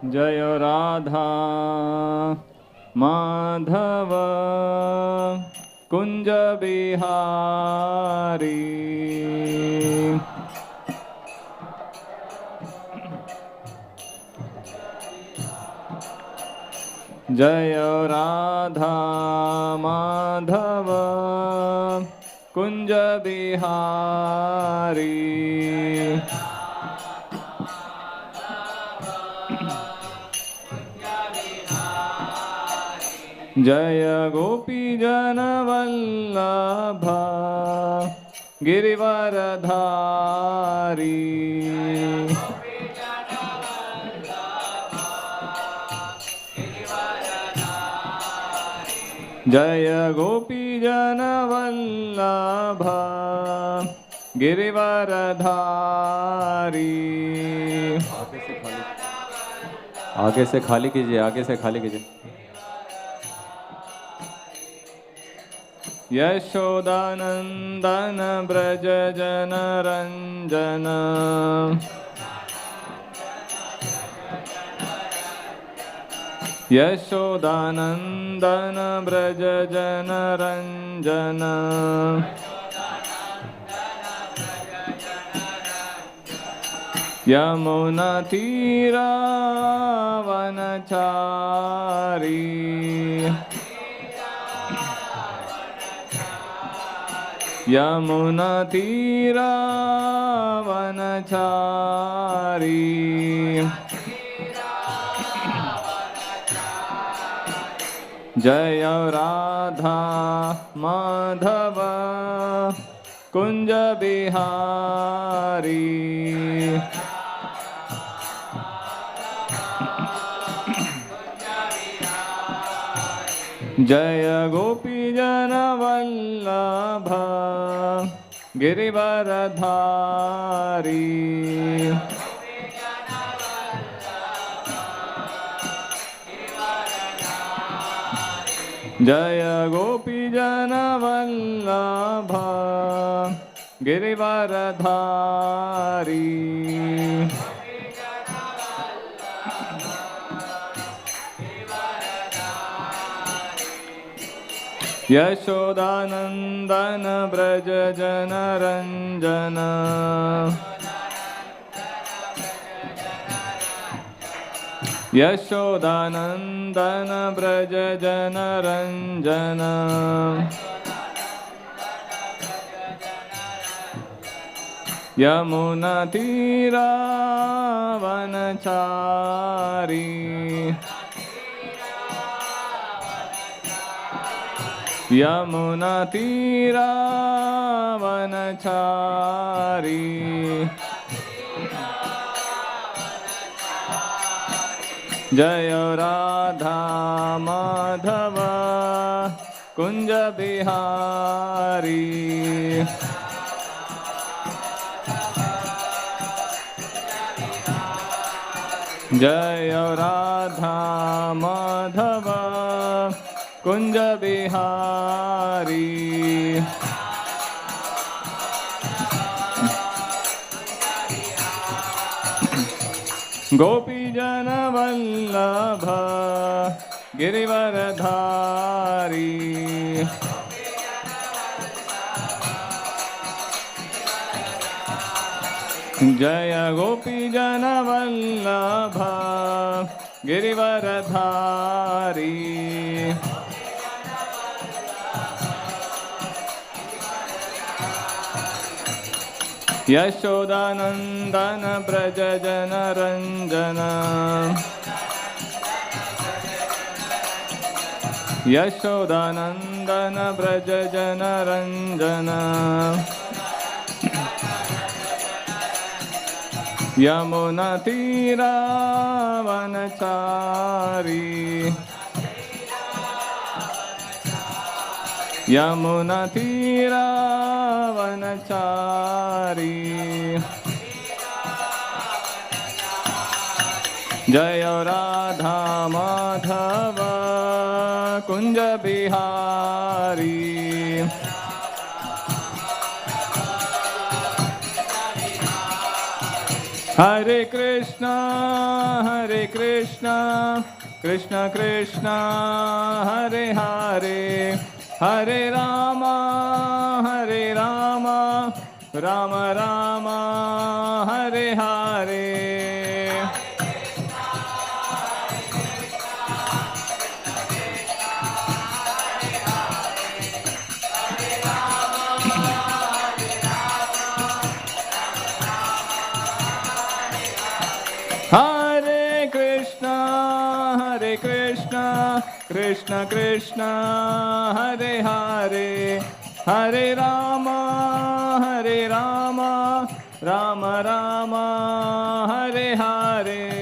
जय राधा माधव कुंज बिहारी। जय राधा माधव कुंज बिहारी। जय गोपी जन वल्लभ गिरिवरधारी। जय गोपी जन वल्लभ गिरिवरधारी। आगे से खाली कीजिए, आगे से खाली कीजिए। यशोदानंदन ब्रज जन रंजन। यशोदानंदन ब्रज जन रंजन। यमुना तीरा वनचारी। यमुना तीरा वनचारी। जय राधा माधव कुंज बिहारी। जय गोपी जन वल्लभ गिरिवरधारी। जय गोपी जन वल्लभ गिरिवरधारी। यशोदानंदन ब्रज जन रंजन। यशोदानंदन ब्रज जन रंजन। यमुना तीरा वनचारी। यमुना तीरा वनचारी। जय राधा माधव कुंज बिहारी। जय राधा माधव कुंज बिहारी। गोपी जन वल्लभ गिरिवरधारी। जय गोपी जन वल्लभ गिरिवरधारी। यशोदानंदन ब्रज जन रंजन। यशोदानंदन ब्रज जन रंजन। यमुना तीरा वनचारी। यमुना तीरा वनचारी। जय Radha Madhav Kunj Bihari. Hare Krishna, Krishna Krishna, Hare Hare, Hare Rama, Rama Rama, Hare Hare. Hare Krishna, Krishna Krishna, Hare Hare, Hare Rama, Rama Rama, Hare Hare.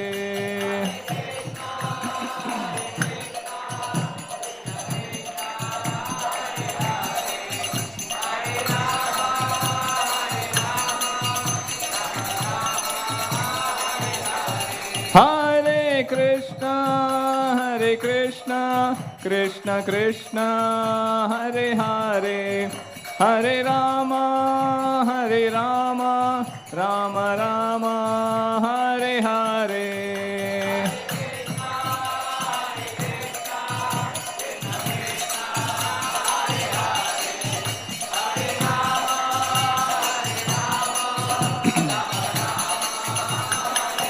Hare Krishna, Krishna Krishna, Hare Hare, Hare Rama, Rama Rama, Hare Hare.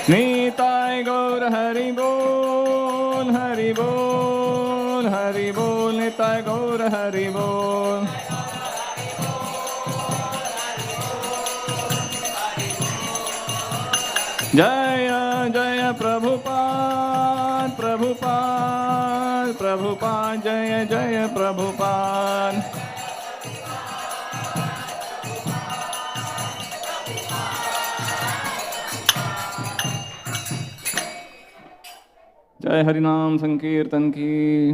Nitai Gaur Hari Bol, Hari Bol, Hari Bol, Nitai Gaur Hari Bol. Jaya Jaya Prabhupada, Prabhupada, Prabhupada, Jaya Jaya Prabhupada. जय हरिनाम संकीर्तन की।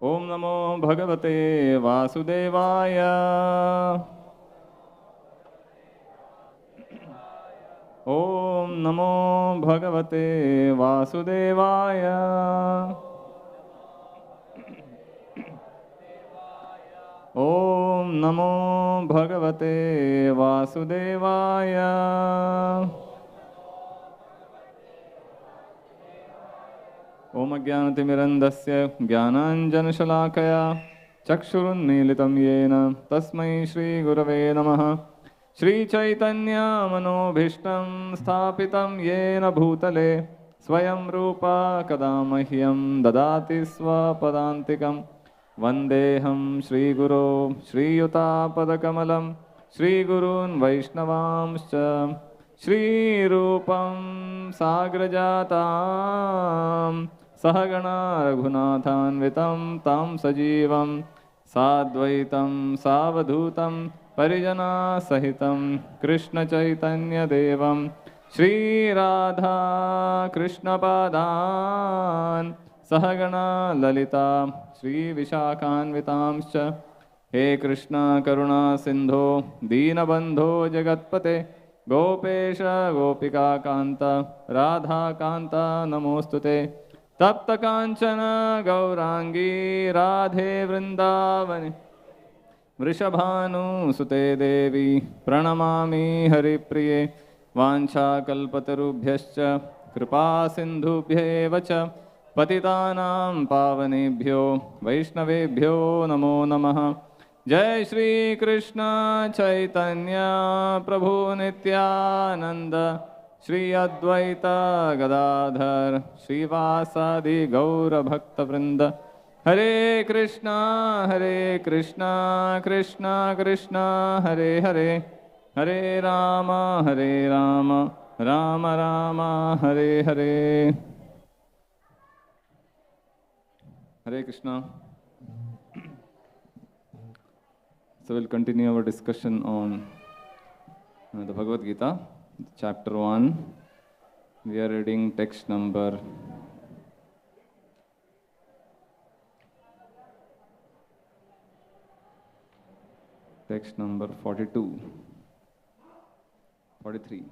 ओम नमो भगवते वासुदेवाय। ओम नमो भगवते वासुदेवाय। ओम नमो भगवते वासुदेवाय। ओम अज्ञानतिमिरन्धस्य ज्ञानाञ्जनशलाकया चक्षुरुन्मीलितं येन तस्मै श्रीगुरवे नमः। श्रीचैतन्यमनोभीष्टं स्थापितं येन भूतले स्वयं रूपा कदा मह्यं ददाति स्वपदान्तिकं। वन्देऽहं श्रीगुरो श्रीयुतापदकमलं श्रीगुरून् वैष्णवांश्च श्रीरूपं साग्रजातां सहगणा रघुनाथान्वितं तं सजीवं साद्वैतं सावधूतं परिजनासहितं कृष्णचैतन्यदेवं श्रीराधा कृष्णपादान् सहगणा ललिता श्रीविशाखान्वितांश्च। हे कृष्ण करुणा सिन्धो दीनबन्धो जगत्पते गोपेश गोपिका कांत राधा कांत नमोस्तुते। तप्त कांचन गौरांगी राधे वृंदावने वृषभानुसुते देवी प्रणमामि हरिप्रिये। वाञ्छाकल्पतरुभ्यश्च कृपा सिन्धुभ्येव च पतितानां पावनेभ्यो वैष्णवेभ्यो नमो नमः। जय श्री कृष्ण चैतन्य प्रभु नित्यानंद श्री अद्वैत गदाधर श्रीवासादि गौर भक्तवृंद। हरे कृष्णा कृष्णा कृष्णा हरे हरे, हरे राम राम राम हरे हरे। हरे Krishna. So we'll continue our discussion on the Bhagavad Gita, chapter 1. We are reading text number 42, 43.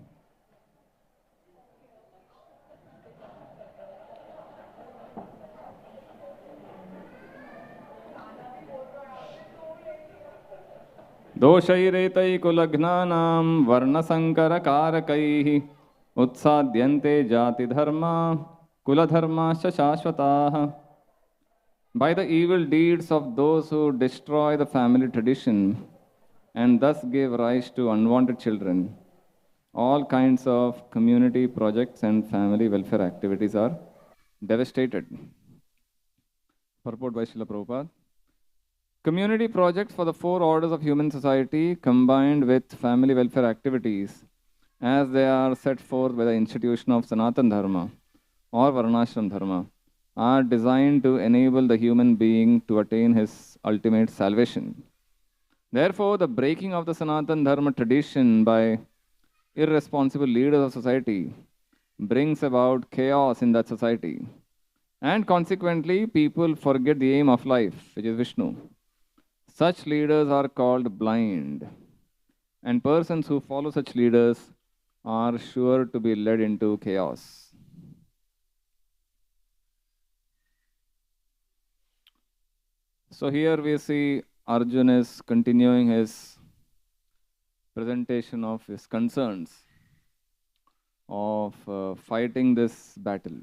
दोषैरेतै कुलघ्नानां वर्णसङ्करकारकैः उत्साद्यन्ते जातिधर्मा कुलधर्माश्च शाश्वताः. By the evil deeds of those who destroy the family tradition and thus give rise to unwanted children, all kinds of community projects and family welfare activities are devastated. Purport by Srila Prabhupada. Community projects for the four orders of human society combined with family welfare activities as they are set forth by the institution of Sanatana Dharma or Varnashram Dharma are designed to enable the human being to attain his ultimate salvation. Therefore, the breaking of the Sanatana Dharma tradition by irresponsible leaders of society brings about chaos in that society. And consequently, people forget the aim of life, which is Vishnu. Such leaders are called blind. And persons who follow such leaders are sure to be led into chaos. So here we see Arjuna is continuing his presentation of his concerns of fighting this battle.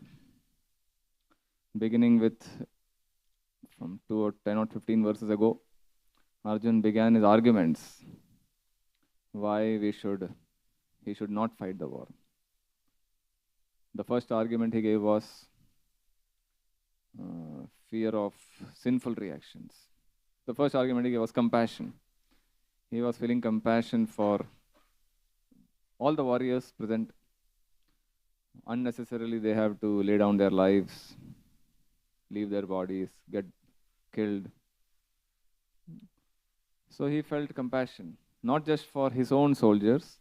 Beginning with from 2 or 10 or 15 verses ago, Arjuna began his arguments why he should not fight the war. The first argument he gave was fear of sinful reactions. The first argument he gave was compassion. He was feeling compassion for all the warriors present. Unnecessarily they have to lay down their lives, leave their bodies, get killed. So he felt compassion, not just for his own soldiers,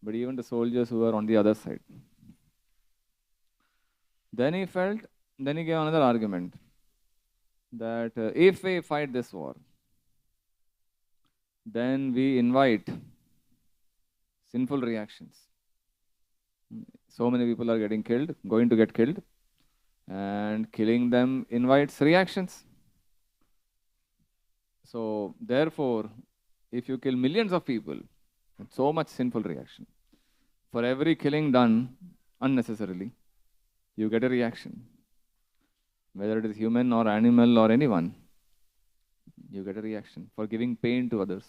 but even the soldiers who were on the other side. Then he gave another argument that if we fight this war, then we invite sinful reactions. So many people are getting killed, going to get killed, and killing them invites reactions. So therefore, if you kill millions of people, so much sinful reaction. For every killing done unnecessarily, you get a reaction. Whether it is human or animal or anyone, you get a reaction for giving pain to others.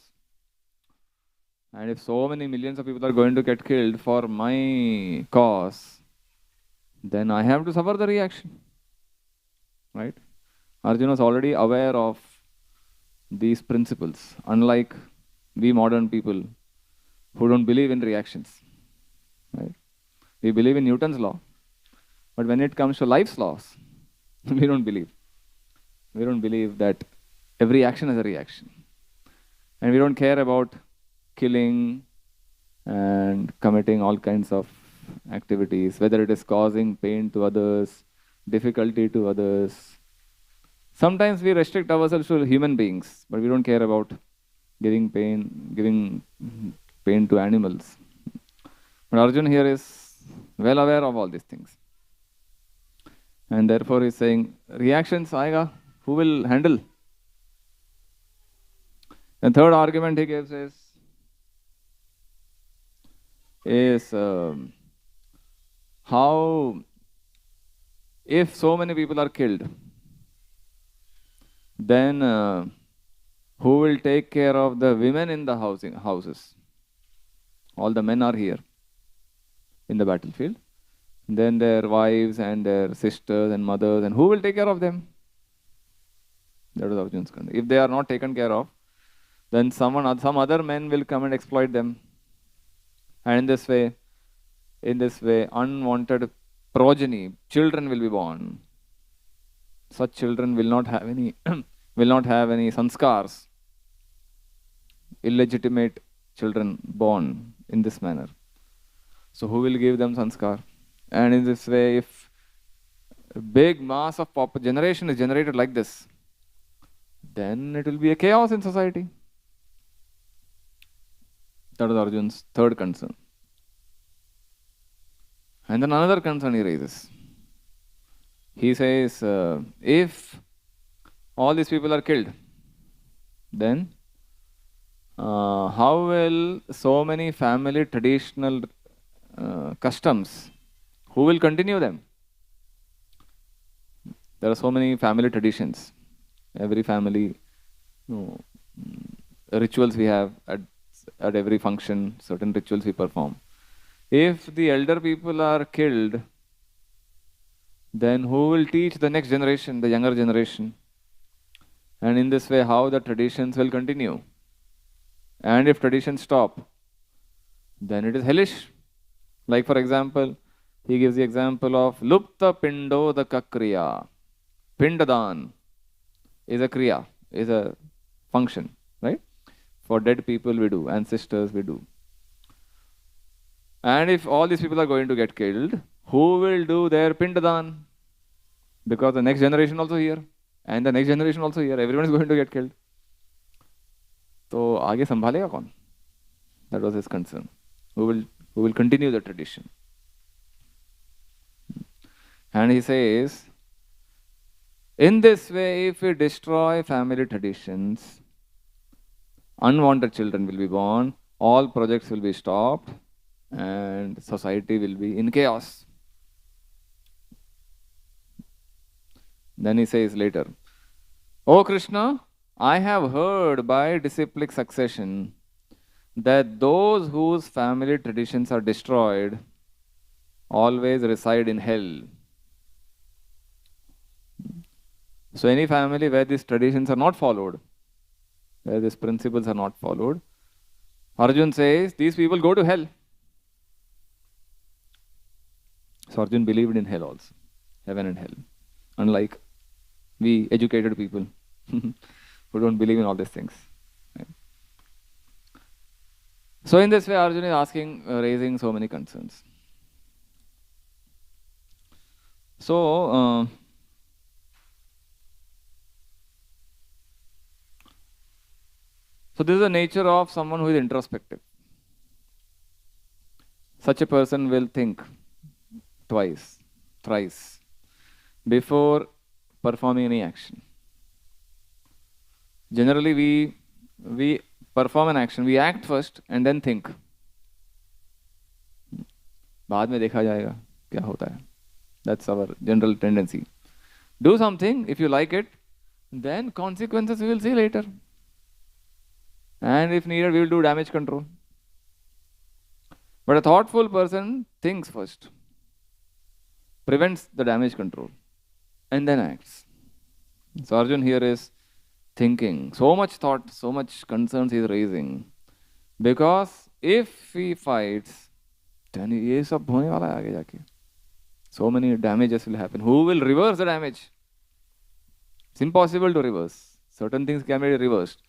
And if so many millions of people are going to get killed for my cause, then I have to suffer the reaction. Right? Arjuna was already aware of these principles, unlike we modern people who don't believe in reactions. Right? We believe in Newton's law, but when it comes to life's laws, we don't believe. We don't believe that every action has a reaction. And we don't care about killing and committing all kinds of activities, whether it is causing pain to others, difficulty to others. Sometimes we restrict ourselves to human beings, but we don't care about giving pain to animals. But Arjuna here is well aware of all these things. And therefore he is saying, reactions aayega, who will handle? The third argument he gives is how, if so many people are killed, then who will take care of the women in the houses? All the men are here in the battlefield. Then their wives and their sisters and mothers, and who will take care of them? That was Arjuna's concern. If they are not taken care of, then some other men will come and exploit them. And in this way, unwanted progeny, children will be born. Such children will not have any sanskars. Illegitimate children born in this manner. So who will give them sanskar? And in this way, if a big mass of generation is generated like this, then it will be a chaos in society. That is Arjuna's third concern. And then another concern he raises. He says, if all these people are killed, then how will so many family traditional customs, who will continue them? There are so many family traditions. Every family, rituals we have at every function, certain rituals we perform. If the elder people are killed, then who will teach the next generation, the younger generation? And in this way, how the traditions will continue? And if traditions stop, then it is hellish. Like for example, he gives the example of Lupta Pindo the Kakriya. Pindadan is a kriya, is a function, right? For dead people we do, ancestors we do. And if all these people are going to get killed, who will do their Pindadan? Because the next generation also here, and the next generation also here, everyone is going to get killed. तो आगे संभालेगा कौन? That was his concern. Who will continue the tradition? And he says, in this way, if we destroy family traditions, unwanted children will be born, all projects will be stopped, and society will be in chaos. Then he says later, O Krishna, I have heard by disciplic succession that those whose family traditions are destroyed always reside in hell. So any family where these traditions are not followed, where these principles are not followed, Arjun says these people go to hell. So Arjun believed in hell also, heaven and hell, unlike we educated people who don't believe in all these things. Right? So in this way, Arjun is asking, raising so many concerns. So this is the nature of someone who is introspective. Such a person will think twice, thrice, before performing any action. Generally, we perform an action, we act first and then think. बाद में देखा जाएगा क्या होता है. That's our general tendency. Do something, if you like it, then consequences we will see later. And if needed, we will do damage control. But a thoughtful person thinks first, prevents the damage control, and then acts. So Arjun here is thinking, so much thought, so much concerns he is raising. Because if he fights, then ये सब होने वाला है आगे जाके. So many damages will happen. Who will reverse the damage? It's impossible to reverse. Certain things can be reversed.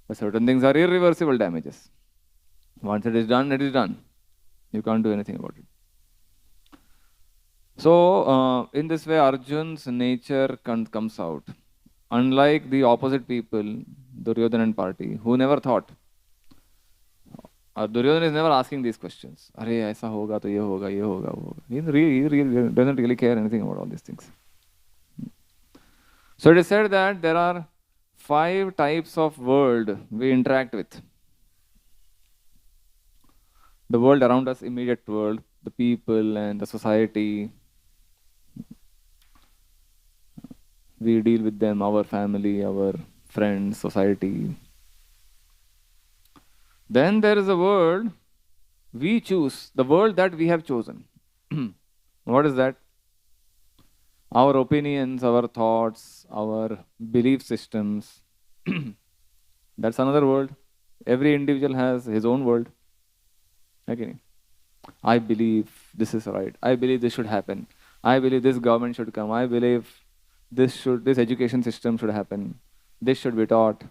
But certain things are irreversible damages. Once it is done, it is done. You can't do anything about it. So, in this way, Arjun's nature comes out. Unlike the opposite people, Duryodhana and party, who never thought. Duryodhana is never asking these questions. Arey, aisa hoga, to ye hoga, ye hoga, wo hoga. He doesn't really care anything about all these things. So, it is said that there are 5 types of world we interact with. The world around us, immediate world, the people and the society. We deal with them, our family, our friends, society. Then there is a world we choose, the world that we have chosen. What is that? Our opinions, our thoughts, our belief systems. That's another world. Every individual has his own world. Okay. I believe this is right. I believe this should happen. I believe this government should come. I believe this education system should happen. This should be taught.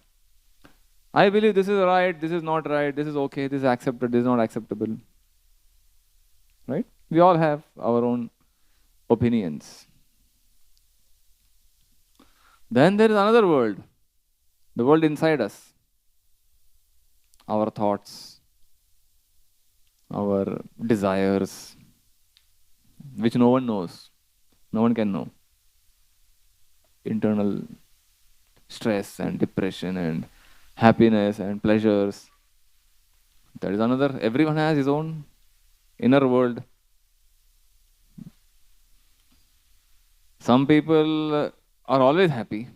I believe this is right, this is not right, this is okay, this is accepted, this is not acceptable. Right? We all have our own opinions. Then there is another world, the world inside us. Our thoughts, our desires, which no one knows, no one can know. Internal stress and depression and happiness and pleasures. That is another. Everyone has his own inner world. Some people are always happy.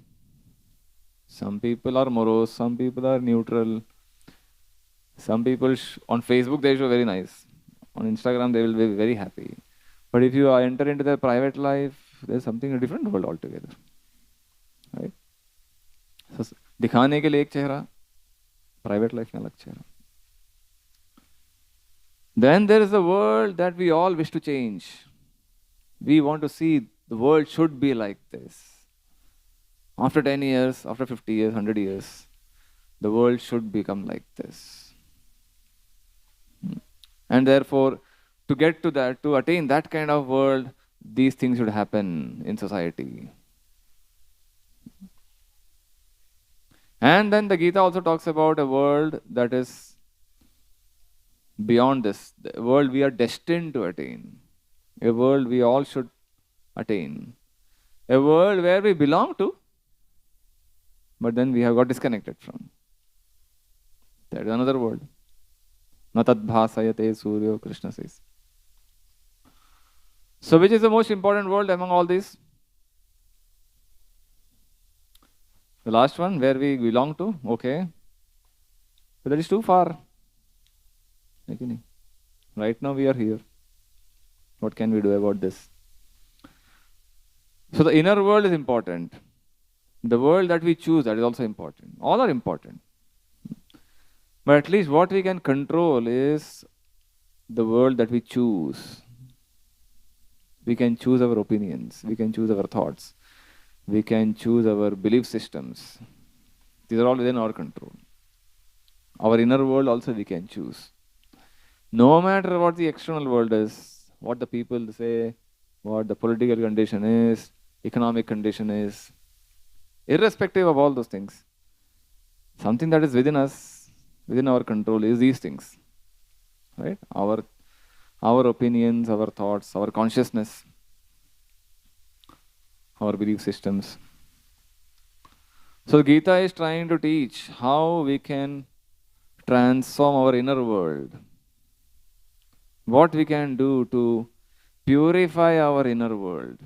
Some people are morose. Some people are neutral. Some people on Facebook they show very nice. On Instagram they will be very happy. But if you enter into their private life, there's something a different world altogether. Right? So, दिखाने के लिए एक चेहरा, private life में अलग चेहरा. Then there is a world that we all wish to change. We want to see the world should be like this. After 10 years, after 50 years, 100 years, the world should become like this. And therefore, to get to that, to attain that kind of world, these things should happen in society. And then the Gita also talks about a world that is beyond this, the world we are destined to attain, a world we all should attain, a world where we belong to, but then we have got disconnected from. That is another world. Na tad bhasayate suryo, Krishna says. So which is the most important world among all these? The last one, where we belong to, okay. But that is too far. Right now we are here. What can we do about this? So the inner world is important. The world that we choose, that is also important. All are important. But at least what we can control is the world that we choose. We can choose our opinions. We can choose our thoughts. We can choose our belief systems. These are all within our control. Our inner world also we can choose. No matter what the external world is, what the people say, what the political condition is, economic condition is, irrespective of all those things, something that is within us, within our control is these things. Right? Our opinions, our thoughts, our consciousness, our belief systems. So Gita is trying to teach how we can transform our inner world. What we can do to purify our inner world.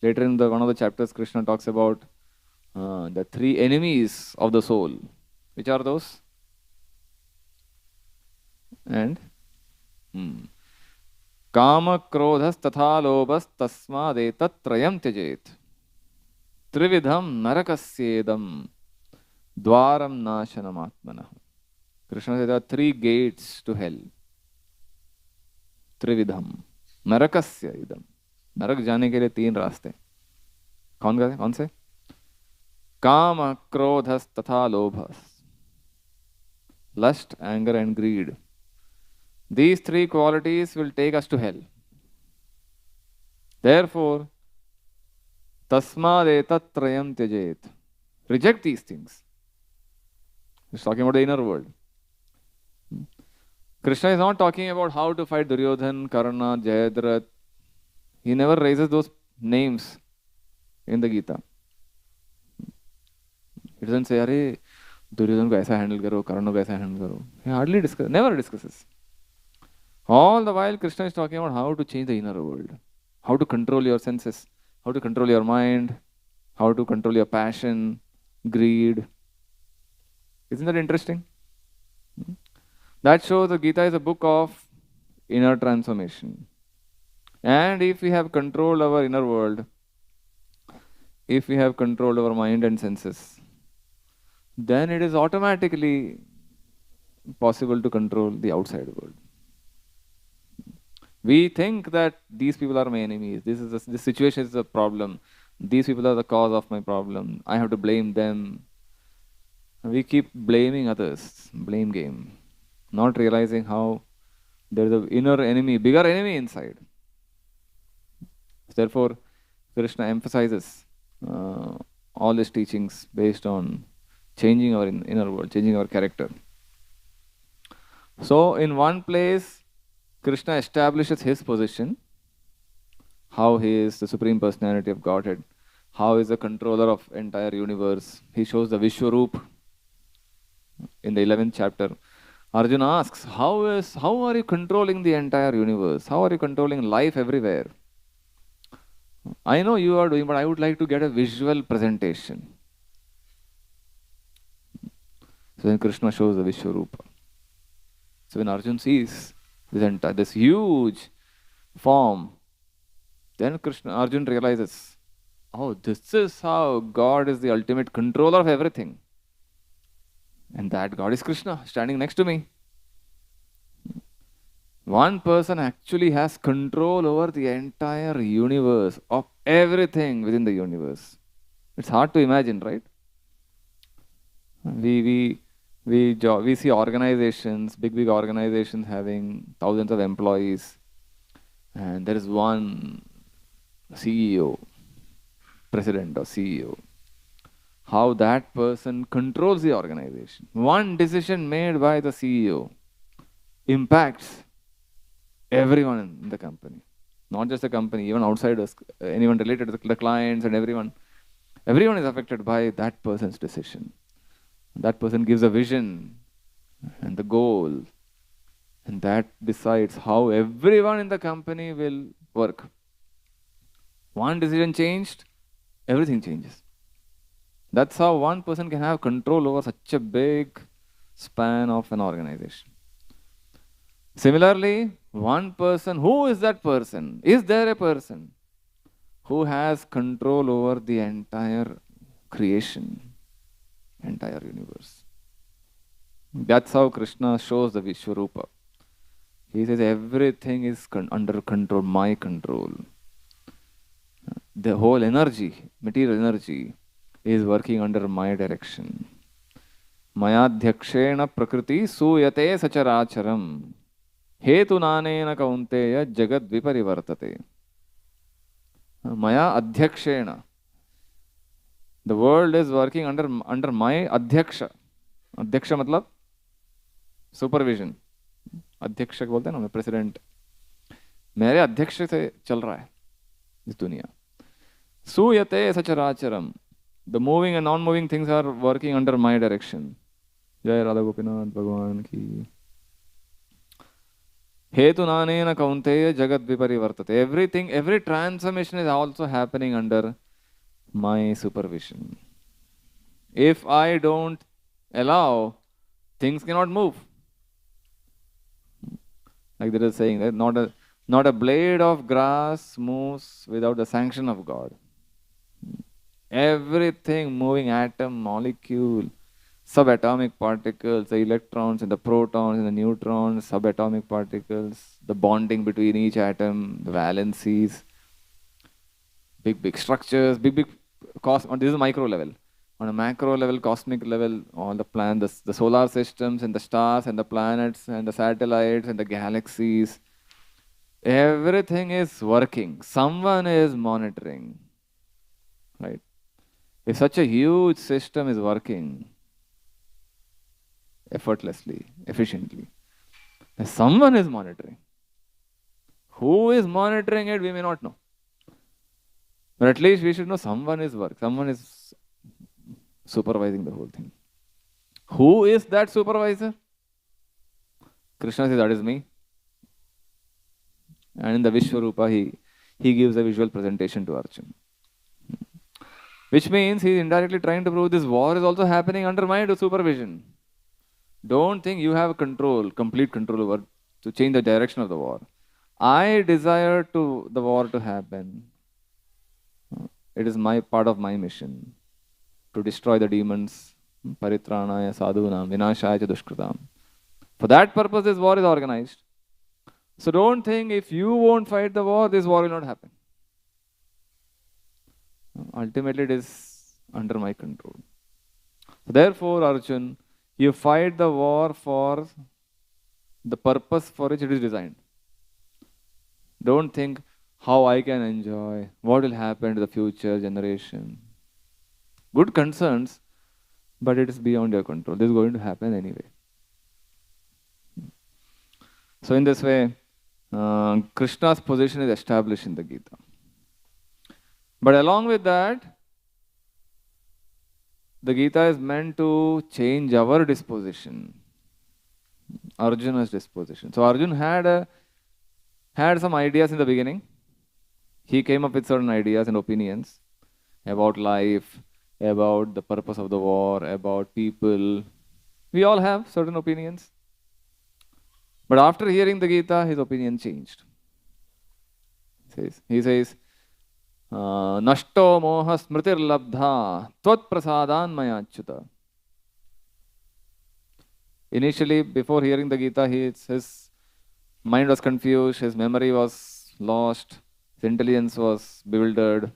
Later in one of the chapters, Krishna talks about the three enemies of the soul. Which are those? And Kama krodhas tatha lobhas tasmadetat trayam tyajet. Trividham narakasyedam dwaram nashanam atmanah. Krishna said there are three gates to hell. Trividham. Narakasya idam. नरक जाने के लिए तीन रास्ते. कौन से? काम, क्रोधस तथा लोभस. Lust, anger and greed. These three qualities will take us to hell. Therefore, tasmadetat trayam tyajet. Reject these things. He's talking about the inner world. Krishna is not talking about how to fight Duryodhan, Karna, Jayadratha. He never raises those names in the Gita. He doesn't say, "Arey, Duryodhan ko aisa handle karo, Karna ko aisa handle karo." He hardly never discusses. All the while, Krishna is talking about how to change the inner world, how to control your senses, how to control your mind, how to control your passion, greed. Isn't that interesting? That shows the Gita is a book of inner transformation. And if we have controlled our inner world, if we have controlled our mind and senses, then it is automatically possible to control the outside world. We think that these people are my enemies. This situation is a problem. These people are the cause of my problem. I have to blame them. We keep blaming others. Blame game. Not realizing how there is an inner enemy, bigger enemy inside. Therefore, Krishna emphasizes all his teachings based on changing our inner world, changing our character. So, in one place, Krishna establishes his position, how he is the Supreme Personality of Godhead, how he is the controller of entire universe. He shows the Vishwaroop, In the 11th chapter, Arjuna asks, how are you controlling the entire universe? How are you controlling life everywhere? I know you are doing, but I would like to get a visual presentation. So then Krishna shows the Vishwarupa. So when Arjuna sees this huge form, then Arjuna realizes, oh, this is how God is the ultimate controller of everything. And that God is Krishna standing next to me. One person actually has control over the entire universe, of everything within the universe. It's hard to imagine, right? We see organizations, big organizations having thousands of employees, and there is one CEO, president or CEO. How that person controls the organization. One decision made by the CEO impacts everyone in the company. Not just the company, even outsiders, anyone related to the clients and everyone. Everyone is affected by that person's decision. That person gives a vision and the goal, and that decides how everyone in the company will work. One decision changed, everything changes. That's how one person can have control over such a big span of an organization. Similarly, one person, who is that person? Is there a person who has control over the entire creation, entire universe? That's how Krishna shows the Vishwarupa. He says everything is under control, my control. The whole energy, material energy, is working under my direction. Mayadhyakshena prakriti suyate sacharacharam. Hetu nanena kaunteya jagad viparivartate. Maya adhyakshena. The world is working under my adhyaksha. Adhyaksha matlab supervision. अध्यक्ष बोलते हैं ना, president. मेरे अध्यक्ष से चल रहा है इस दुनिया. सूयते सचराचरम. The moving and non-moving things are working under my direction. Jai Radha Gopinath Bhagavan ki. Hetu nanena kaunteya jagat viparivartate. Everything, every transformation is also happening under my supervision. If I don't allow, things cannot move. Like there is saying that not a blade of grass moves without the sanction of God. Everything moving, atom, molecule, subatomic particles, the electrons and the protons and the neutrons, subatomic particles, the bonding between each atom, the valencies, big structures, big cosmos. This is micro level. On a macro level, cosmic level, all the planets, the solar systems and the stars and the planets and the satellites and the galaxies, everything is working. Someone is monitoring, right? If such a huge system is working effortlessly, efficiently, someone is monitoring. Who is monitoring it, we may not know. But at least we should know someone is working. Someone is supervising the whole thing. Who is that supervisor? Krishna says, that is me. And in the Vishwarupa, he gives a visual presentation to Arjuna. Which means he is indirectly trying to prove this war is also happening under my supervision. Don't think you have control, complete control over to change the direction of the war. I desire the war to happen. It is my part of my mission to destroy the demons, paritranaya sadhunam, vinashaya cha dushkritam. For that purpose, this war is organized. So don't think if you won't fight the war, this war will not happen. Ultimately, it is under my control. Therefore, Arjun, you fight the war for the purpose for which it is designed. Don't think how I can enjoy, what will happen to the future generation. Good concerns, but it is beyond your control. This is going to happen anyway. So in this way, Krishna's position is established in the Gita. But along with that, The Gita is meant to change our disposition, Arjuna's disposition. So Arjun had some ideas in the beginning. He came up with certain ideas and opinions about life, about the purpose of the war, about people. We all have certain opinions. But after hearing the Gita, his opinion changed. He says, Nashto moha smritir labdha tvat prasadan mayachyuta. Initially, before hearing the Gita, his mind was confused, his memory was lost, his intelligence was bewildered,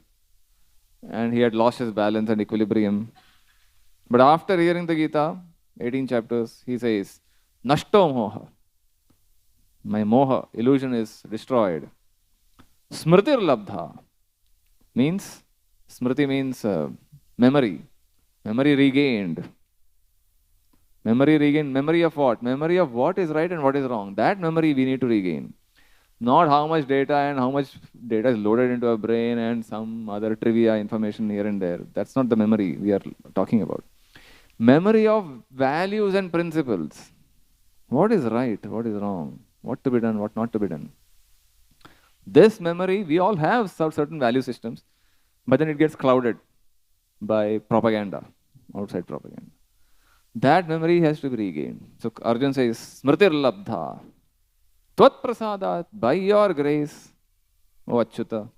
and he had lost his balance and equilibrium. But after hearing the Gita, 18 chapters, he says, Nashto moha. My moha, illusion is destroyed. Smritir labdha means, smriti means memory. Memory regained. Memory regained. Memory of what? Memory of what is right and what is wrong. That memory we need to regain. Not how much data and how much data is loaded into our brain and some other trivia information here and there. That's not the memory we are talking about. Memory of values and principles. What is right? What is wrong? What to be done? What not to be done? This memory, we all have certain value systems, but then it gets clouded by propaganda, outside propaganda. That memory has to be regained. So Arjun says, Smritir labdha, tvat prasadat, by your grace, O Achyuta.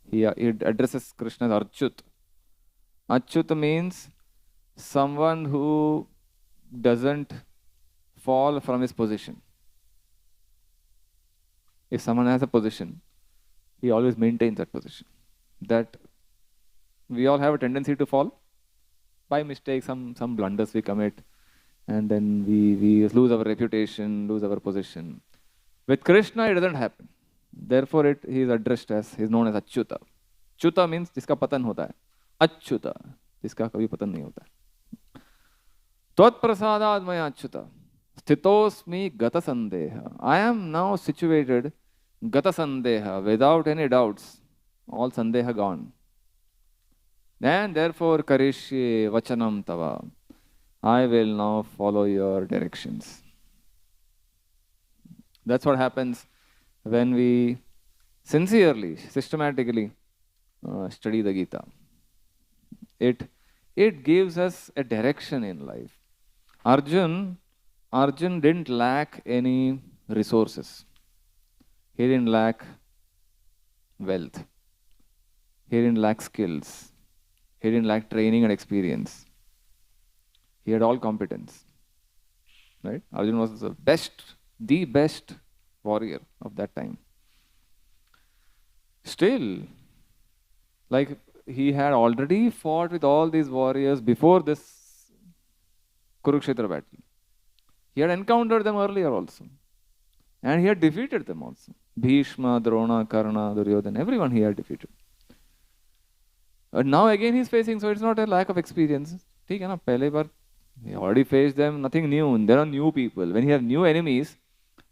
He addresses Krishna as Archut. Achyut means someone who doesn't fall from his position. If someone has a position, he always maintains that position. That we all have a tendency to fall by mistake, some blunders we commit, and then we lose our reputation, lose our position. With Krishna, it doesn't happen. Therefore, he is addressed as, he is known as Achyuta. Achyuta means जिसका पतन होता है. Achyuta, जिसका कभी पतन नहीं होता है. Tvat prasadad maya Achyuta. Sthitosmi gata sandeha. I am now situated gata sandeha, without any doubts. All sandeha gone. And therefore karishye vachanam tava. I will now follow your directions. That's what happens when we sincerely, systematically study the Gita. It gives us a direction in life. Arjun didn't lack any resources. He didn't lack wealth. He didn't lack skills. He didn't lack training and experience. He had all competence. Right? Arjun was the best warrior of that time. Still, like he had already fought with all these warriors before this Kurukshetra battle. He had encountered them earlier also. And he had defeated them also. Bhishma, Drona, Karna, Duryodhana, everyone he had defeated. And now again he is facing, so it's not a lack of experience. He already faced them, nothing new. There are new people. When you have new enemies,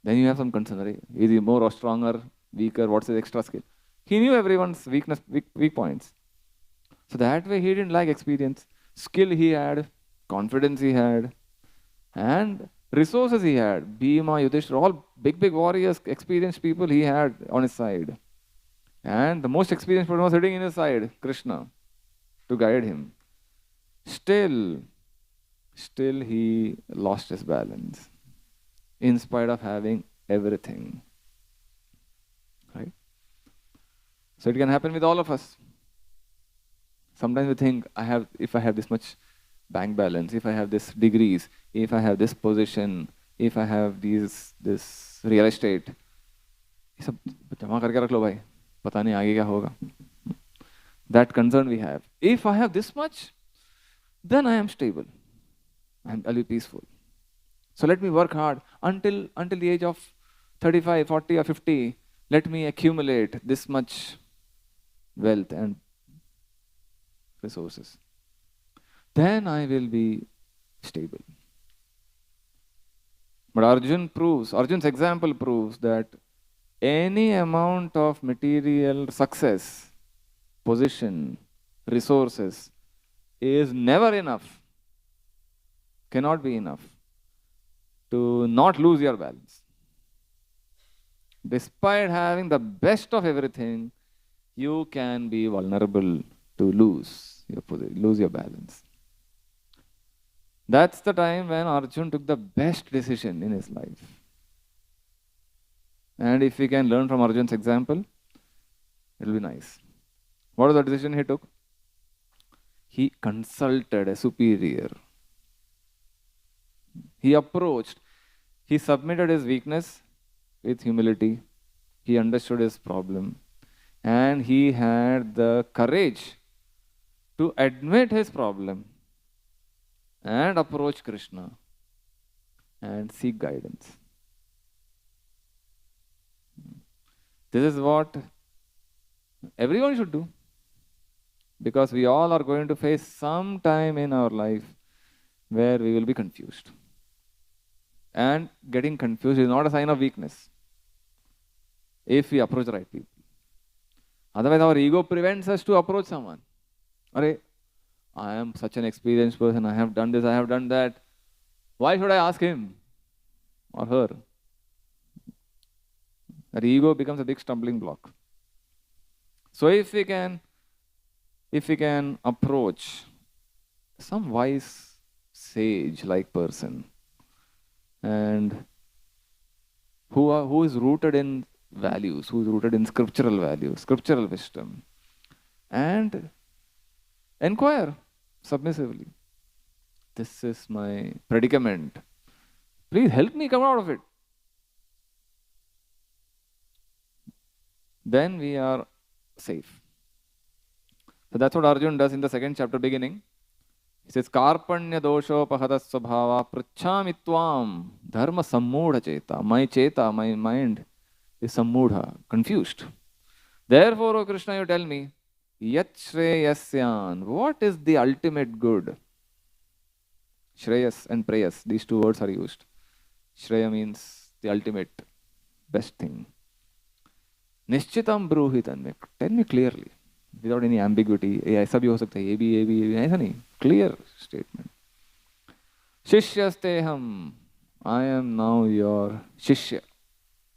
then you have some concern. Is he more or stronger, weaker, what's his extra skill? He knew everyone's weak points. So that way he didn't lack experience. Skill he had, confidence he had, and resources he had. Bhima, Yudhishthira, all big warriors, experienced people he had on his side. And the most experienced person was sitting in his side, Krishna, to guide him. Still he lost his balance, in spite of having everything. Right? So it can happen with all of us. Sometimes we think, if I have this much bank balance, if I have this degrees, if I have this position, if I have this real estate, ये सब जमा करके रख लो भाई, पता नहीं आगे क्या होगा. That concern we have. If I have this much, then I am stable. I'll be peaceful. So let me work hard until the age of 35, 40 or 50. Let me accumulate this much wealth and resources. Then I will be stable. But Arjun's example proves that any amount of material success, position, resources is never enough, cannot be enough to not lose your balance. Despite having the best of everything, you can be vulnerable to lose your balance. That's the time when Arjun took the best decision in his life. And if we can learn from Arjun's example, it will be nice. What was the decision he took? He consulted a superior. He approached, he submitted his weakness with humility. He understood his problem. And he had the courage to admit his problem and approach Krishna and seek guidance. This is what everyone should do, because we all are going to face some time in our life where we will be confused. And getting confused is not a sign of weakness if we approach the right people. Otherwise, our ego prevents us to approach someone. Arey, I am such an experienced person, I have done this, I have done that. Why should I ask him or her? That ego becomes a big stumbling block. So if we can approach some wise sage-like person and who is rooted in values, who is rooted in scriptural values, scriptural wisdom, and inquire submissively. This is my predicament. Please help me come out of it. Then we are safe. So that's what Arjun does in the second chapter beginning. He says, Karpanya dosho pahata svabhava prachami tvam dharma sammudha cheta. My mind is sammudha, confused. Therefore, O Krishna, you tell me, yat shreyasyan, what is the ultimate good? Shreyas and preyas, these two words are used. Shreya means the ultimate, best thing. Nishchitam bruhitan, tell me clearly, without any ambiguity. ऐसा भी हो सकता है, ये भी, ऐसा नहीं. Clear statement. Shishyasteham, I am now your shishya,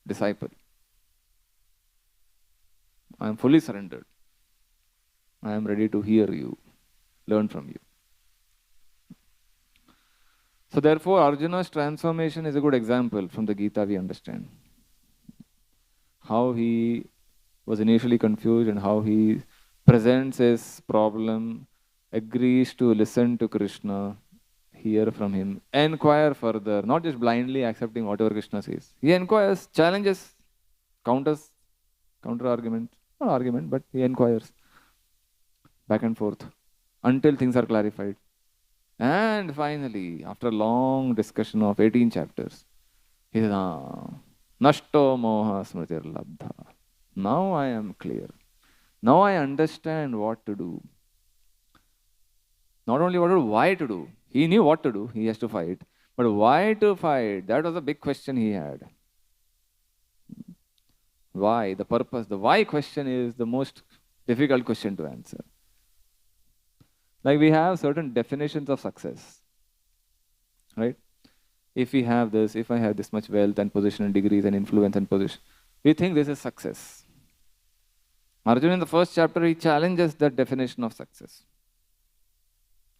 disciple. I am fully surrendered. I am ready to hear you, learn from you. So therefore, Arjuna's transformation is a good example from the Gita we understand. How he was initially confused and how he presents his problem, agrees to listen to Krishna, hear from him, inquire further, not just blindly accepting whatever Krishna says. He inquires, challenges, counter argument, not argument, but he inquires back and forth until things are clarified. And finally, after a long discussion of 18 chapters, he says, Nashto moha smritir labdha. Now I am clear. Now I understand what to do. Not only what to do, why to do. He knew what to do, he has to fight. But why to fight? That was a big question he had. Why? The purpose. The why question is the most difficult question to answer. Like we have certain definitions of success. Right? If we have this, if I have this much wealth and position and degrees and influence and position, we think this is success. Arjuna in the first chapter, he challenges that definition of success.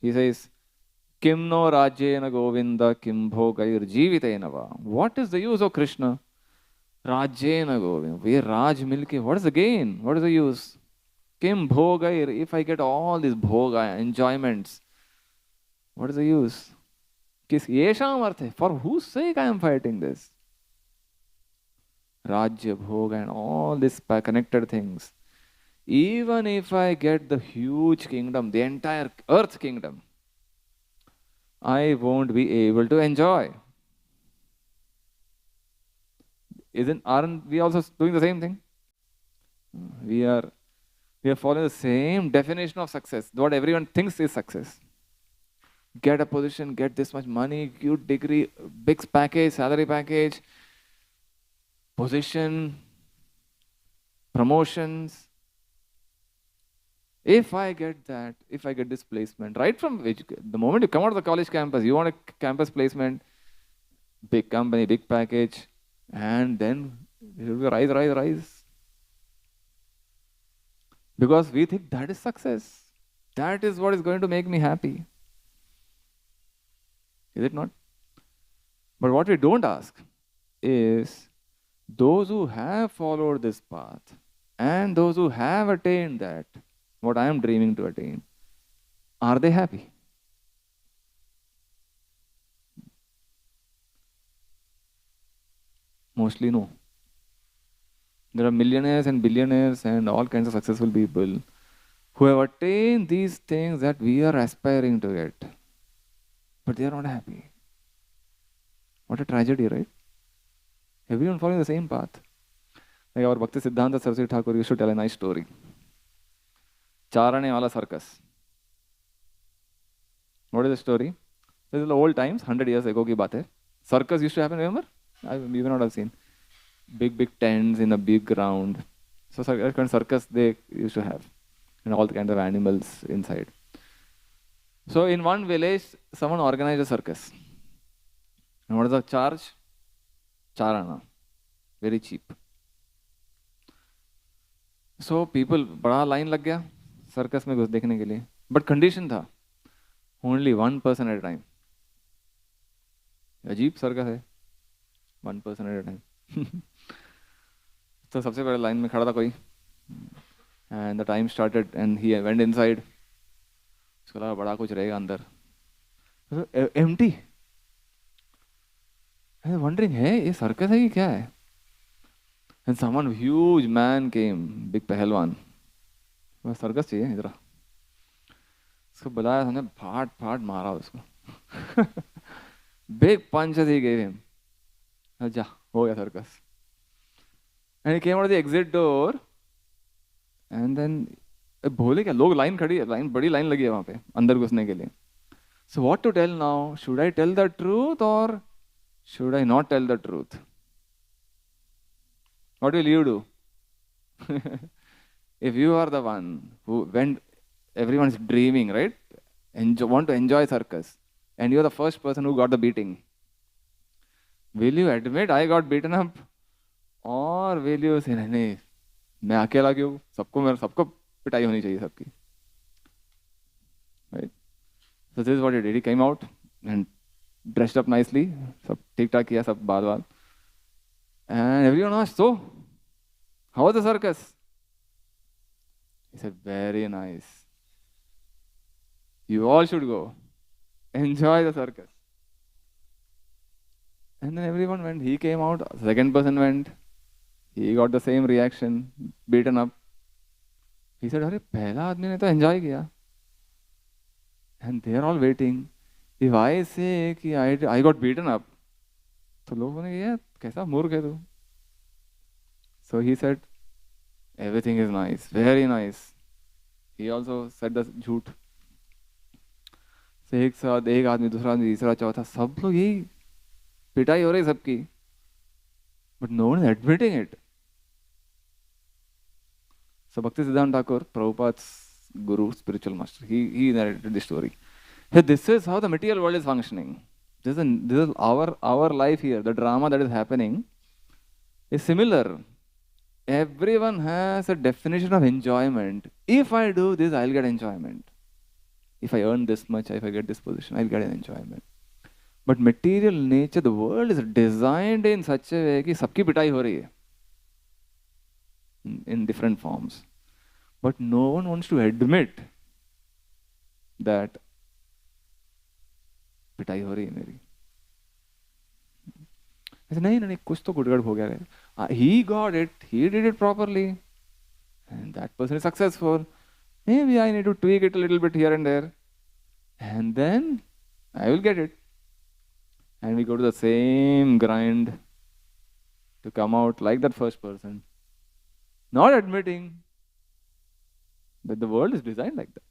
He says, Kim no rajyena govinda kim bhogair jivitena va. What is the use of Krishna? Rajyena govinda. Where Raj milke, what is the gain? What is the use? Kim bhogair, if I get all these bhoga, enjoyments, what is the use? Kis yesham arthe, for whose sake I am fighting this? Rajya, bhoga and all these connected things. Even if I get the huge kingdom, the entire earth kingdom, I won't be able to enjoy. Aren't we also doing the same thing? We are following the same definition of success, what everyone thinks is success. Get a position, get this much money, cute degree, big package, salary package, position, promotions, If I get that, if I get this placement, right from the moment you come out of the college campus, you want a campus placement, big company, big package, and then it will be rise, rise, rise. Because we think that is success. That is what is going to make me happy. Is it not? But what we don't ask is those who have followed this path and those who have attained that, what I am dreaming to attain, are they happy? Mostly no. There are millionaires and billionaires and all kinds of successful people who have attained these things that we are aspiring to get, but they are not happy. What a tragedy, right? Everyone following the same path. Like our Bhakti Siddhanta Saraswati Thakur used to tell a nice story. Charane wala circus. What is the story? This is the old times, 100 years ago ki baat hai. Circus used to happen, remember? You may not have seen. Big tents in a big ground. So that kind of circus they used to have. And all the kinds of animals inside. So in one village, someone organized a circus. And what is the charge? Charana. Very cheap. So people, बड़ा line लग गया circus में घुस देखने के लिए. But condition था, only one person at a time. अजीब circus है, one person at a time. तो सबसे पहले line में खड़ा था कोई. And the time started and he went inside. उसको लगा बड़ा कुछ रहेगा अंदर. Empty. I was wondering, है ये circus है कि क्या है? And someone huge man came, big पहलवान. वो circus चाहिए इधर. उसको बुलाया, हमने फाट मारा उसको. Big punches he gave him. जा, हो गया circus. And he came out of the exit door. And then बोले क्या लोग लाइन खड़ी है, लाइन बड़ी लाइन लगी है वहाँ पे अंदर घुसने के लिए. So what to tell now? Should I tell the truth or should I not tell the truth? What will you do? If you are the one who, when everyone is dreaming, right, want to enjoy circus, and you are the first person who got the beating, will you admit I got beaten up, or will you say नहीं मैं अकेला क्यों, सबको पिटाई होनी चाहिए सबकी, right? So this is what he did. He came out and dressed up nicely, सब ठीक ठाक किया, सब बाल, and everyone asked, so how was the circus? He said, very nice. You all should go. Enjoy the circus. And then everyone went. He came out. Second person went. He got the same reaction, beaten up. He said, अरे पहला आदमी ने तो enjoy किया. And they are all waiting. If I say कि I got beaten up, तो लोग बोलेंगे यार कैसा मूर्ख है तू. So he said, everything is nice, very nice. He also said the झूठ. So एक साथ एक आदमी, दूसरा आदमी, तीसरा, चौथा, सब लोग यही पिटाई हो रही सबकी. But no one is admitting it. So Bhakti Siddhanta Thakur, Prabhupada's guru, spiritual master, he narrated this story. Hey, this is how the material world is functioning. This is our life here. The drama that is happening is similar. Everyone has a definition of enjoyment. If I do this, I'll get enjoyment. If I earn this much, if I get this position, I'll get an enjoyment. But material nature, the world is designed in such a way कि सबकी पिटाई हो रही है in different forms. But no one wants to admit that पिटाई हो रही है मेरी. ऐसे नहीं कुछ तो गुड़गड़ हो गया है. He got it, he did it properly, and that person is successful. Maybe I need to tweak it a little bit here and there, and then I will get it. And we go to the same grind to come out like that first person, not admitting that the world is designed like that.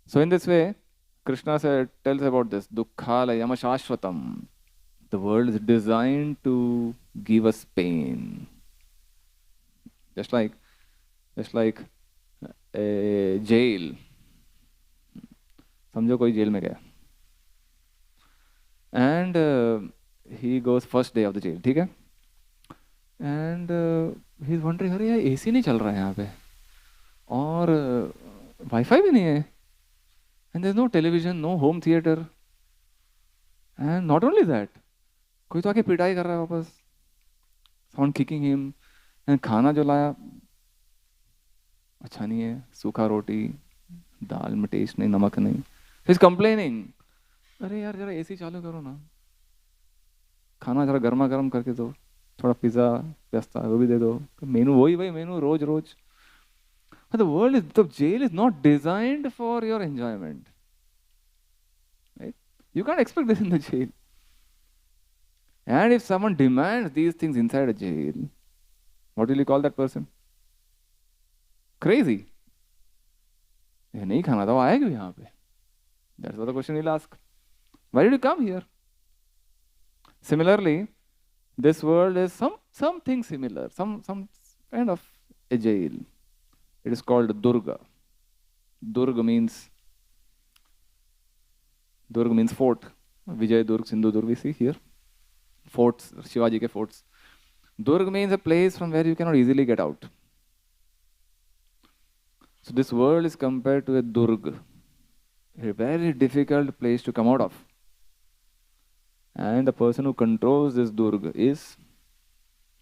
So in this way, Krishna tells about this, Dukkhalayam Shashvatam. The world is designed to give us pain. Just like It's like a jail. समझो कोई jail में गया and he goes first day of the jail, ठीक है? And he's wondering, अरे यार AC नहीं चल रहा है यहाँ पे और वाईफाई भी नहीं है and there's no television, no home theater and not only that, कोई तो आके पिटाई कर रहा है वापस, someone kicking him and खाना जो लाया अच्छा नहीं है, सूखा रोटी, दाल में टेस्ट नहीं, नमक नहीं. He's complaining, अरे यार जरा AC चालू करो ना, खाना जरा गर्मा गर्म करके दो, थोड़ा पिज़्ज़ा पास्ता वो भी दे दो, मेनू वही मेनू रोज रोज. The jail is not designed for your enjoyment, right? You can't expect this in the jail. And if someone demands these things inside a jail, what will you call that person? Crazy. ये नहीं खाना था, वो आया क्यों यहाँ पे? That's what the question he'll ask. Why did you come here? Similarly, this world is something similar, some kind of a jail. It is called Durga. Durga means fort. Vijay Durg, Sindhu Durg, we see here. Forts, Shivaji ke forts. Durg means a place from where you cannot easily get out. So this world is compared to a Durg, a very difficult place to come out of. And the person who controls this Durg is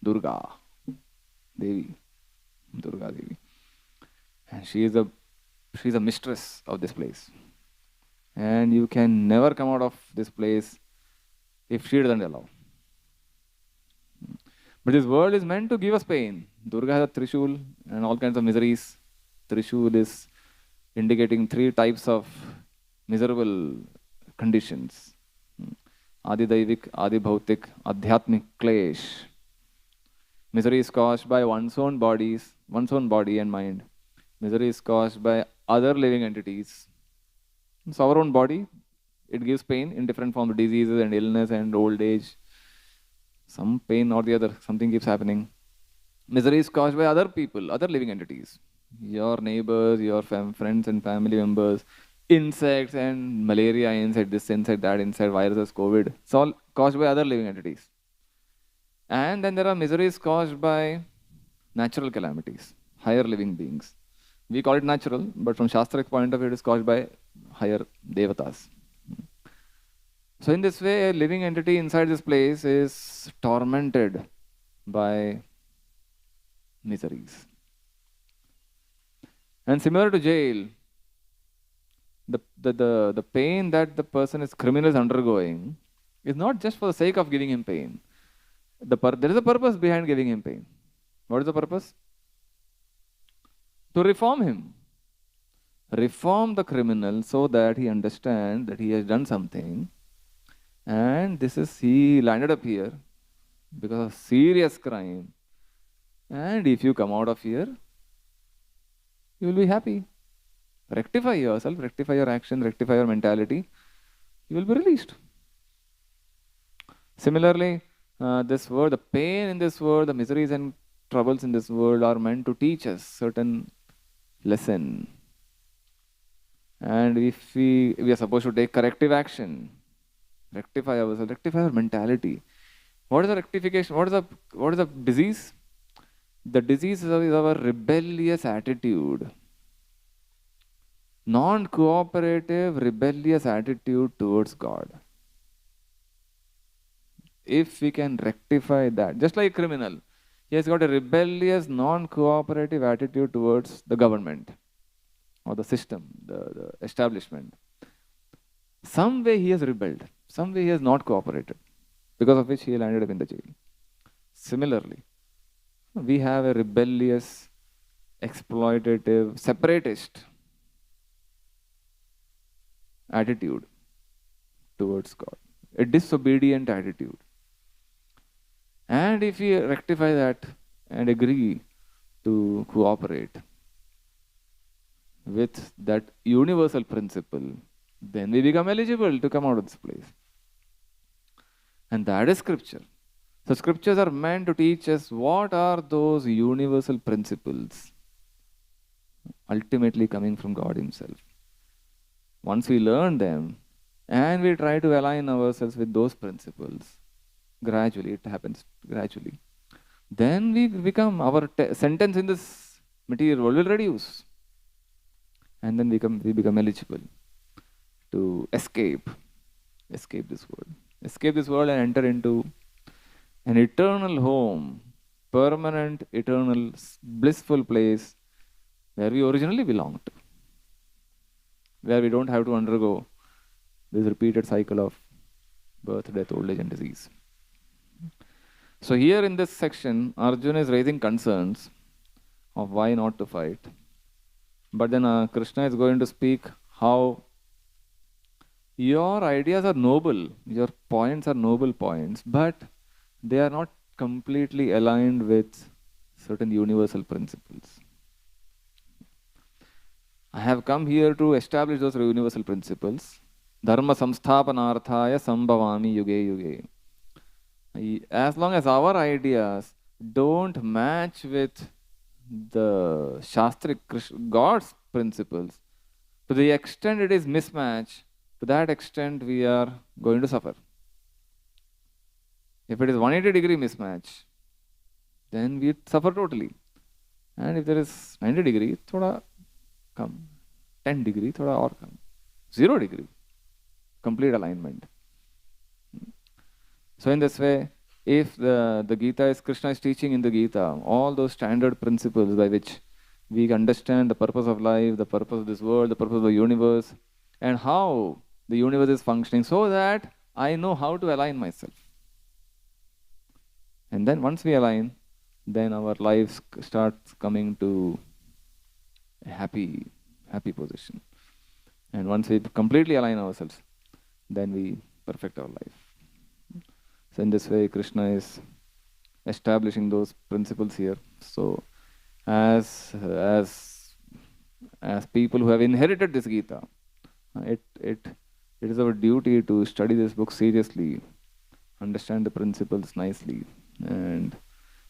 Durga Devi. Durga Devi. And she is a mistress of this place. And you can never come out of this place if she doesn't allow. But this world is meant to give us pain. Durga has a Trishul and all kinds of miseries. Trishul is indicating 3 types of miserable conditions. Adi Daivik, Adi Bhautik, Adhyatmik Klesh. Misery is caused by one's own body and mind. Misery is caused by other living entities. So our own body, it gives pain in different forms of diseases and illness and old age. Some pain or the other, something keeps happening. Misery is caused by other people, other living entities. Your neighbors, your friends and family members, insects and malaria insect, this insect, that insect, viruses, COVID. It's all caused by other living entities. And then there are miseries caused by natural calamities, higher living beings. We call it natural, but from Shastra's point of view, it is caused by higher devatas. So in this way, a living entity inside this place is tormented by miseries. And similar to jail, the pain that the criminal is undergoing is not just for the sake of giving him pain. There is a purpose behind giving him pain. What is the purpose? To reform him. Reform the criminal so that he understands that he has done something. And he landed up here because of serious crime. And if you come out of here, you will be happy. Rectify yourself, rectify your action, rectify your mentality. You will be released. Similarly, this world, the pain in this world, the miseries and troubles in this world are meant to teach us certain lesson. And if we are supposed to take corrective action, rectify ourselves, rectify our mentality. What is the rectification? What is the disease? The disease is our rebellious attitude. Non-cooperative, rebellious attitude towards God. If we can rectify that, just like a criminal, he has got a rebellious, non-cooperative attitude towards the government or the system, the establishment. Some way he has rebelled, some way he has not cooperated, because of which he landed up in the jail. Similarly, we have a rebellious, exploitative, separatist attitude towards God, a disobedient attitude. And if we rectify that and agree to cooperate with that universal principle, then we become eligible to come out of this place. And that is scripture. So scriptures are meant to teach us what are those universal principles ultimately coming from God Himself. Once we learn them and we try to align ourselves with those principles, gradually, it happens gradually, then we become, our sentence in this material world will reduce. And then we become eligible to escape this world. Escape this world and enter into an eternal home, permanent, eternal, blissful place where we originally belonged, where we don't have to undergo this repeated cycle of birth, death, old age, and disease. So here in this section, Arjuna is raising concerns of why not to fight. But then Krishna is going to speak how your ideas are noble, your points are noble points, but they are not completely aligned with certain universal principles. I have come here to establish those universal principles. Dharma samsthapanarthaya sambhavami yuge yuge. As long as our ideas don't match with the Shastric God's principles, to the extent it is mismatch, to that extent we are going to suffer. If it is 180-degree mismatch, then we suffer totally. And if there is 90-degree, thoda come. 10-degree, thoda or come. 0-degree, complete alignment. So in this way, if the Gita is, Krishna is teaching in the Gita, all those standard principles by which we understand the purpose of life, the purpose of this world, the purpose of the universe, and how the universe is functioning, so that I know how to align myself. And then once we align, then our lives starts coming to a happy position. And once we completely align ourselves, then we perfect our life. So in this way, Krishna is establishing those principles here. So as people who have inherited this Gita, it is our duty to study this book seriously, understand the principles nicely, and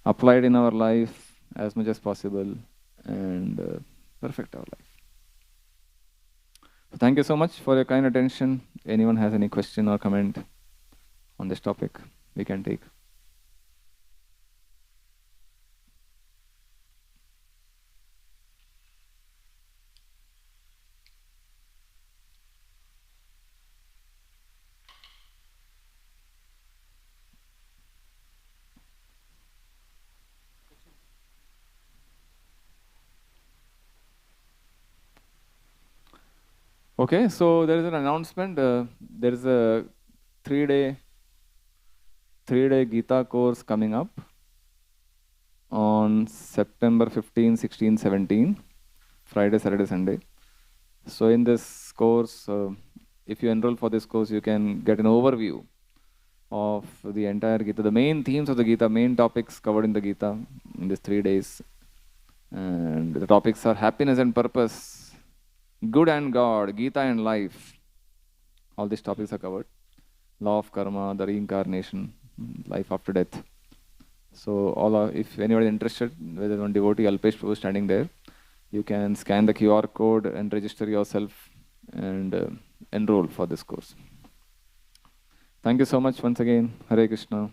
apply it in our life as much as possible, and perfect our life. So thank you so much for your kind attention. Anyone has any question or comment on this topic, we can take. Okay, so there is an announcement. There is a three-day Gita course coming up on September 15, 16, 17, Friday, Saturday, Sunday. So in this course, if you enroll for this course, you can get an overview of the entire Gita, the main themes of the Gita, main topics covered in the Gita in these 3 days. And the topics are happiness and purpose, good and God, Gita and life. All these topics are covered. Law of karma, the reincarnation, life after death. So if anybody is interested, whether one devotee, Alpesh Prabhu standing there, you can scan the QR code and register yourself and enroll for this course. Thank you so much once again. Hare Krishna.